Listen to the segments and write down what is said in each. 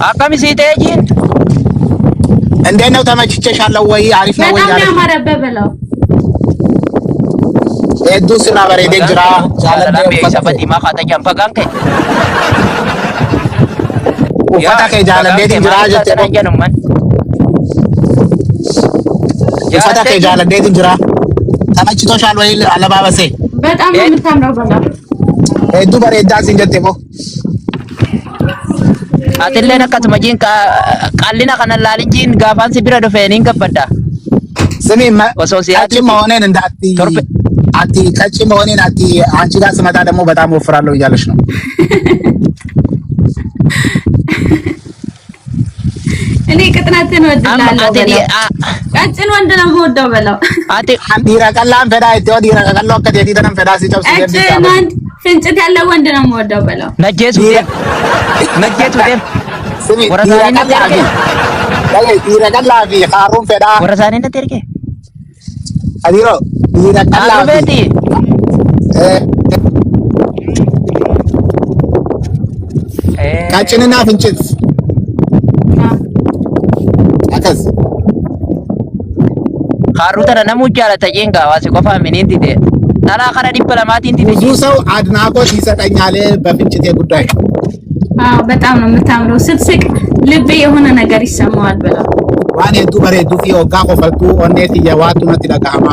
አካሚ ሲቴጂን እንዴት ነው ተመችቼሻለሁ ወይ? አሪፍ ነው ወይ? በጣም ያማረበበለው ኤዱስ እና በሬዴ ጅራ ጃለላም ሰበቲ ማኻተጃም ፈጋንከ ኡፈታ ከጃለላም ጅራ ጀተነጀንመን ኡፈታ ከጃለላም ጅራ ተመችቶሻል ወይ? አለባበሴ በጣም ነው የምታምረው በላ ኤዱ በሬዳ ሲንጀቴቦ አትለና ከተመጂን ቃሊና ከነላልጂን ጋፋን ሲብራ ዶፌኒን ከበዳ ስሚ ቀጭ መሆኔን እንዳትዪ አቲ ቀጭ መሆኔን አትዪ። አንቺ ጋር ስመጣ ደግሞ በጣም ወፍራለሁ እያለሽ ነው። እኔ ቅጥነትን ወድላለሁ ቀጭን ወንድ ነው የምወደው በለው አቲ ዲራ ቀላም ፈዳ አይተው ዲራ ቀላው ከቴቲ ደም ፈዳ ሲጨብስ ቀጭን ፍንጭት ያለው ወንድ ነው የምወደው በለው ነጀሱ ስሚ ዲራ ቀላፊ ካሩን ፈዳ ወረሳኔ ነተርኬ አዲሮ ዲራ ቀላፊ ቀጭንና ፍንጭት አከስ ካሩተና ነሙ ጃለተ ጂንጋ ዋሲ ቆፋ ሚኒንቲ ደ ናላ ካራ ዲፕሎማት ኢንቲ ብዙ ሰው አድናቆት ይሰጠኛል በፍንጭቴ ጉዳይ። አዎ በጣም ነው የምታምረው። ስትስቅ ልቤ የሆነ ነገር ይሰማዋል ብለው ዋኔ ዱበሬ ዱፊ ወጋ ቆፈልቱ ኦኔት የዋቱ ነው ተዳጋማ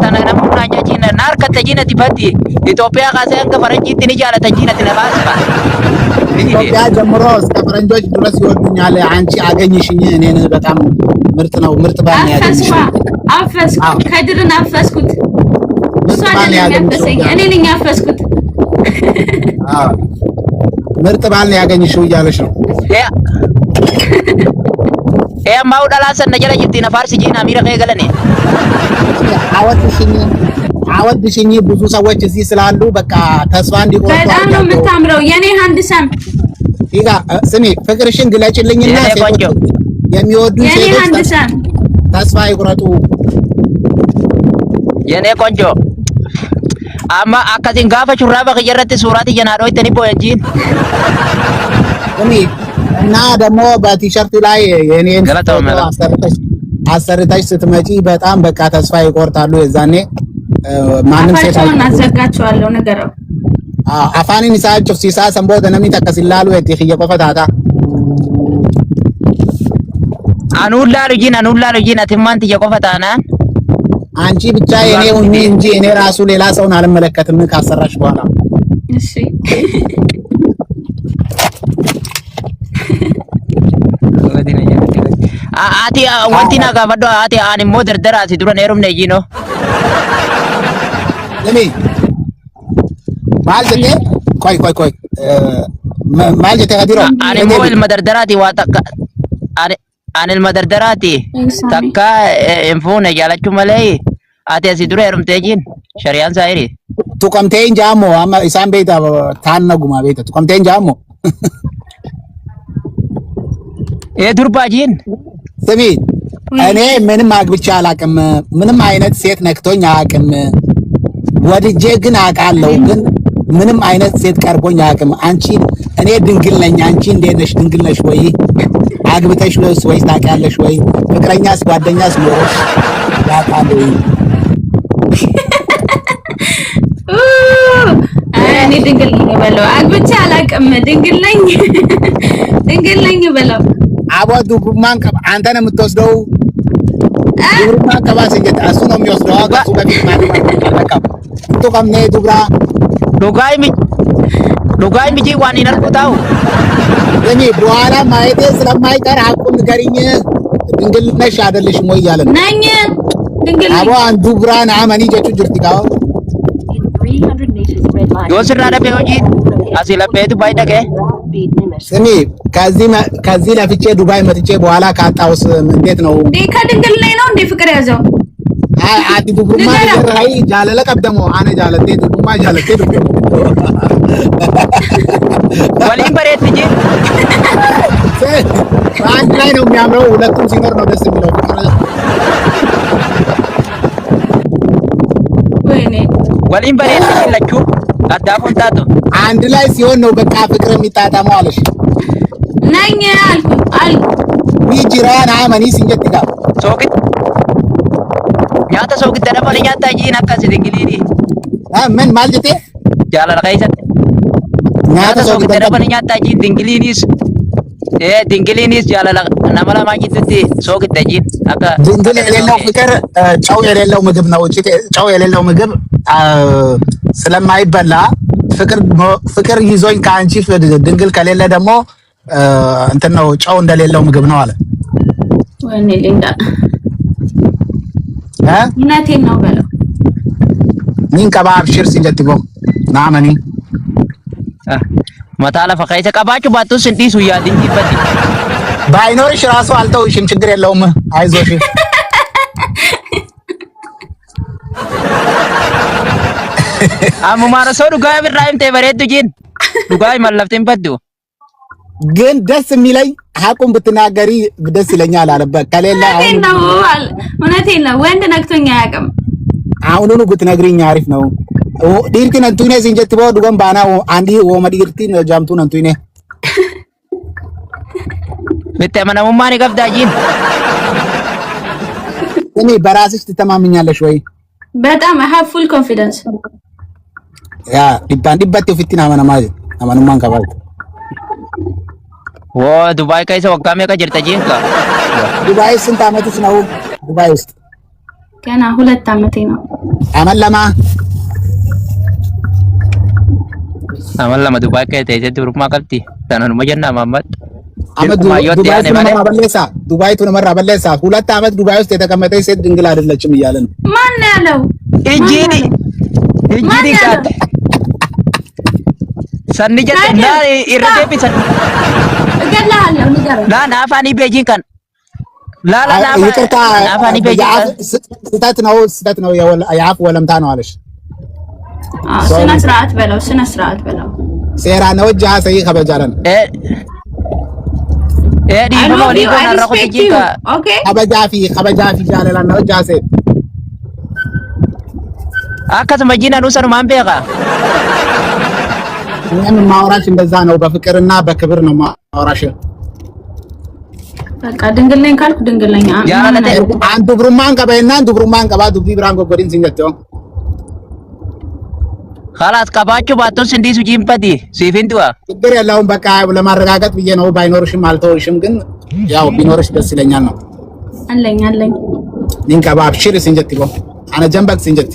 ተነግነሙ ናኛጂና ናርከተ ጂነ ዲፈቲ ኢትዮጵያ ካሰን ከፈረንጂ ትኒ ጃለተ ጂነ ተነባስባ ኢትዮጵያ ጀምሮ እስከ ፈረንጆች ድረስ ይወዱኛል። አንቺ አገኝሽኝ እኔን በጣም ምርጥ ነው ምርጥ ባል ያገኝሽ አፈስኩ ከድርን አፈስኩት እሷን ያፈሰኝ እኔ ነኝ አፈስኩት። ምርጥ ባል ያገኝሽው እያለሽ ነው። ማውዳላሰን ነጀለ ጅቲና ፋርሲ ጂና ሚረከ ገለኔ አወድሽኝ ብዙ ሰዎች እዚህ ስላሉ በቃ ተስፋ እንዲቆርጡ በጣም ነው የምታምረው የኔ ሃንድሰም ይጋ ስሚ ፍቅርሽን ግለጭልኝና ሴቶች የሚወዱኝ ሴቶች ተስፋ ይቁረጡ። የኔ ቆንጆ አማ አካዚን ጋፋ ሹራባ ከጀረት ሱራት የናዶ ይተኒ ቦንጂን እኔ እና ደግሞ በቲሸርቱ ላይ የኔን አሰርተሽ ስትመጪ በጣም በቃ ተስፋ ይቆርጣሉ። የዛኔ ማንም ሴት አዘጋቸዋለሁ ነገረው አፋኒን ይሳጭፍ ሲሳ ሰምቦ ደነሚ ተከሲላሉ እቲ ይቆፈታታ አኑላ ልጂን አትማንት ይቆፈታና አንቺ ብቻ የኔ ሁኚ እንጂ እኔ ራሱ ሌላ ሰውን አልመለከትም ካሰራሽ በኋላ። እሺ አቲ ወንቲና ጋፈዶ አቲ አኒ ሞደር ደራሲ ዱረ ነሩም ነጂኖ ለሚ ማልጀቴ ቆይ ማልጀቴ ከዲሮ አኒ ሞል መደርደራቲ ዋጣቃ አኒ መደርደራቲ ተካ ኢንፎነ ያላቹ መለይ አቲ አሲ ዱረ ነሩም ተጂን ሸሪያን ሳይሪ ቱቀምቴን ጃሞ አማ ኢሳን ቤታ ታነጉማ ቤታ ቱቀምቴን ጃሞ ዱርባጂን ስሚ እኔ ምንም አግብቼ አላቅም። ምንም አይነት ሴት ነክቶኝ አያቅም። ወድጄ ግን አውቃለሁ። ግን ምንም አይነት ሴት ቀርቦኝ አያቅም። አንቺ እኔ ድንግል ነኝ። አንቺ እንዴት ነሽ? ድንግል ነሽ ወይ? አግብተሽ ወይስ ታውቂያለሽ ወይ? ፍቅረኛስ ጓደኛስ ኖሮሽ ያውቃል ወይ? እኔ ድንግል ነኝ በለው። አግብቼ አላቅም። ድንግል ነኝ በለው። አቦ ዱብሩማን አንተ ነው የምትወስደው። ዱብሩማን ከባሰ ጀት እሱ ነው የሚወስደው። አጋሱ በፊት ማለት ነው እንቱ ከምኔ ዱብራ ዶጋይ ሚጂ ዋን ይነርኩታው ለኔ በኋላ ማየቴ ስለማይቀር አቁም ንገሪኝ። ድንግል ነሽ አይደለሽም ወይ እያለ ነው ነኝ። ድንግል አቦ አንዱ ብራን አማኒ ጀቹ ጅርቲካው ዮስራ ለበዮጂ አሲለበቱ ባይደገ ስሚ ከዚህ ለፍቼ ዱባይ መጥቼ በኋላ ካጣውስ እንዴት ነው? ከድንግል ላይ ነው እንዴ ፍቅር ያዘው? አዲ ዱጉማ ደራይ ጃለለ ቀብደሞ አነ ጃለቴ ዱጉማ ጃለቴ ዱጉማ ወሊም በሬት ልጅ አንድ ላይ ነው የሚያምረው። ሁለቱም ሲኖር ነው ደስ የሚለው ፍቅር ወይኔ ወሊም በሬት ልጅ ለቹ አዳፉን ታቶ አንድ ላይ ሲሆን ነው በቃ ፍቅር የሚጣጣመው አለሽ ነኝ አልኩ ቢጅራና አመኒ ሲንጀትጋ ሶኪት ያታ ሶኪት ደረበለ ያታ ጂን አካስ ድንግሊኒ ምን ማልጀቴ ጃላላ ከይሰት ያታ ሶኪት ደረበለ ያታ ጂን ድንግሊኒስ ድንግሊኒስ ጃላላ ነመላ ማጂትቲ ሶኪት ጂን አካ ድንግል የሌለው ፍቅር ጨው የሌለው ምግብ ነው ጨው የሌለው ምግብ ስለማይበላ ፍቅር ይዞኝ ከአንቺ ድንግል ከሌለ ደግሞ እንትን ነው ጨው እንደሌለው ምግብ ነው አለ ወኔ ሊንዳ እናቴን ነው በለው ኒን ከባብ ሽር ሲጀትቦ ናመኒ መታለ ፈካይተ ቀባጩ ባቱስ እንዲሱ ያድንጂበት ባይኖርሽ ራሱ አልተውሽም ችግር የለውም አይዞሽ አሙ ማረሰው ዱጋይ ብራይም ተበረዱ ጂን ዱጋይ መለፍቴን በዱ ግን ደስ የሚለኝ ሀቁን ብትናገሪ ደስ ይለኛል አለበት ከሌላ እውነቴን ነው ወንድ ነክቶኛ አያውቅም አሁኑኑ ብትነግሪኝ አሪፍ ነው ዲርቲን አንቱኔ ሲንጀት ቦ ዱገን ባና አንዲ ወመዲርቲን ጃምቱን አንቱኔ በተመናሙ ማን ይገፍዳጂን እኔ በራስሽ ትተማምኛለሽ ወይ በጣም I have full confidence ያ ዲባንዲበት ፊትና ማናማይ አማኑማን ከባል ዱባይ ከይሰ ወጋሜ ከጅርተ ጂንካ ዱባይ ስንት አመትሽ ነው ዱባይ ውስጥ ገና 2 አመቴ ነው አመለማ ዱባይ ከይተ ዱሩማ ቀልቲ ተነኑ መጀና ማማት ዱባይ ቱን መራ በለሳ 2 አመት ዱባይ ውስጥ የተቀመጠች ሴት ድንግል አይደለችም እያለ ነው ማን ያለው እጂኒ ካት ሰንጀትና ኢረዴፒ እገላለሁ ንገረው ናፋኒ ቤጂን ካን ይቅርታ ናፋኒ ቤጂን ስህተት ነው የአፍ ወለምታ ነው አለሽ ስነ ስርዓት በለው ሴራ ነው ጃሰይ ከበጃለን ዲቦ ነረኩ ጂካ ኦኬ ከበጃፊ ጃለላ ነው ጃሰ አከስ መጂና ኑሰኑ ማንበቃ እኔም ማውራሽ እንደዛ ነው በፍቅርና በክብር ነው ማውራሽ በቃ ድንግል ነኝ ካልኩ ድንግል ነኝ አንዱ ብሩማን ቀበይና አንዱ ብሩማን ቀባ ዱቢ ብራን ጎጎዲን ሲንገተው خلاص ከባችሁ ባቶስ እንዲሱ ጂምፓቲ ሲፊንቱዋ ችግር የለውም በቃ ለማረጋጋት ብዬ ነው ባይኖርሽም አልተውሽም ግን ያው ቢኖርሽ ደስ ይለኛል ነው አለኝ ኒን ቀባ አብሽር ሲንጀት ይቦ አና ጀምባክ ሲንጀት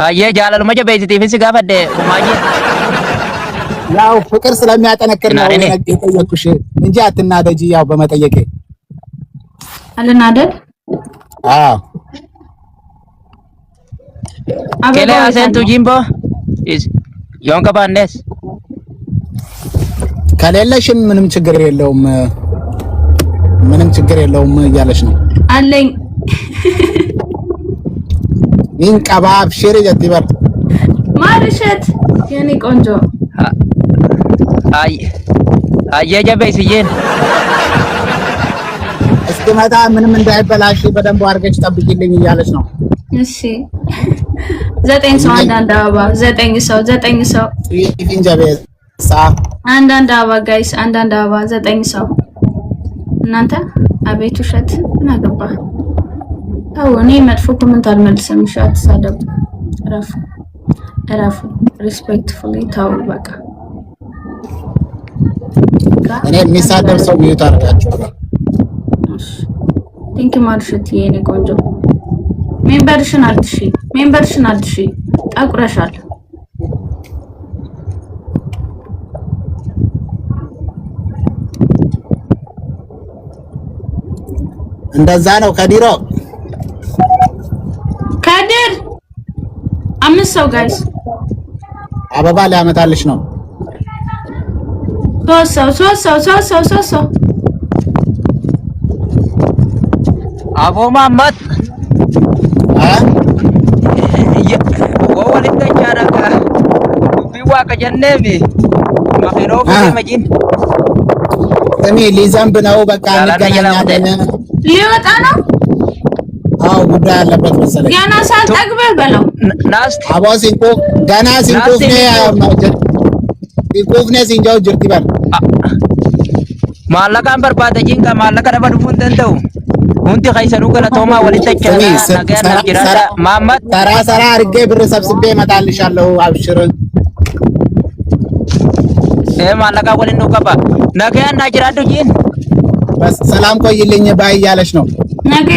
አየ ጃላሉ መጀ በይቲ ፊስ ጋፈደ ማጂ ያው ፍቅር ስለሚያጠነክር ነው የጠየኩሽ እንጂ አትናደጂ ያው በመጠየቄ አልናደድ አዎ ከለ አሰንቱ ጂምቦ ዮን ከባንደስ ከሌለሽም ምንም ችግር የለውም እያለሽ ነው አለኝ ኒን ቀባብ ሽሪ ጀትበር ማርሸት የኔ ቆንጆ አየጀበይ ሲየን እስኪመጣ ምንም እንዳይበላሽ በደንብ አድርገሽ ጠብቂልኝ እያለች ነው እሺ 9 ሰው አንዳንድ አበባ 9 ሰው ኢንጀቤሳ አንዳንድ አበባ ጋይስ አንዳንድ አበባ 9 ሰው እናንተ አቤት ውሸት ምን አገባ ታው እኔ መጥፎ ኮሜንት አልመልስም ሻት ሳደብ እረፉ ሪስፔክትፉሊ ታው በቃ እኔ የሚሳደብ ሰው ሚዩት አድርጋችሁ ቲንክ ማርሽት የኔ ቆንጆ ሜምበርሽን አልትሺ ጠቁረሻል እንደዛ ነው ከዲሮ ከድር 5 ሰው ጋይስ አበባ ሊያመጣልሽ ነው 3 ሰው አቦ ማማት ወወልተኛ ረጋ ቢዋ ከጀነቢ ማኺሮ ከመጂን እኔ ሊዘንብ ነው በቃ እንገናኛለን ሊወጣ ነው አዎ ጉዳይ ያለበት መሰለኝ። ገና ሳልጠግበህ በለው ናስቲ አቦ ሲንቆ ገና ሲንቆፍኔ ሲንቆፍኔ ሲንጃው ጅርቲ በል ማለቃን በርባደ ጂንካ ማለቃ ደባ ዱፉን ደንተው ሁንቲ ከይሰኑ ገለቶማ ወልተቻላ ነገር ነጅራዳ ማማት ሰራ አርጌ ብር ሰብስቤ እመጣልሻለሁ። አብሽር ማለቃ ወልነው ገባ ነገ ያና ጅራዱ ጂን በስ ሰላም ቆይልኝ ባይ እያለች ነው ነገ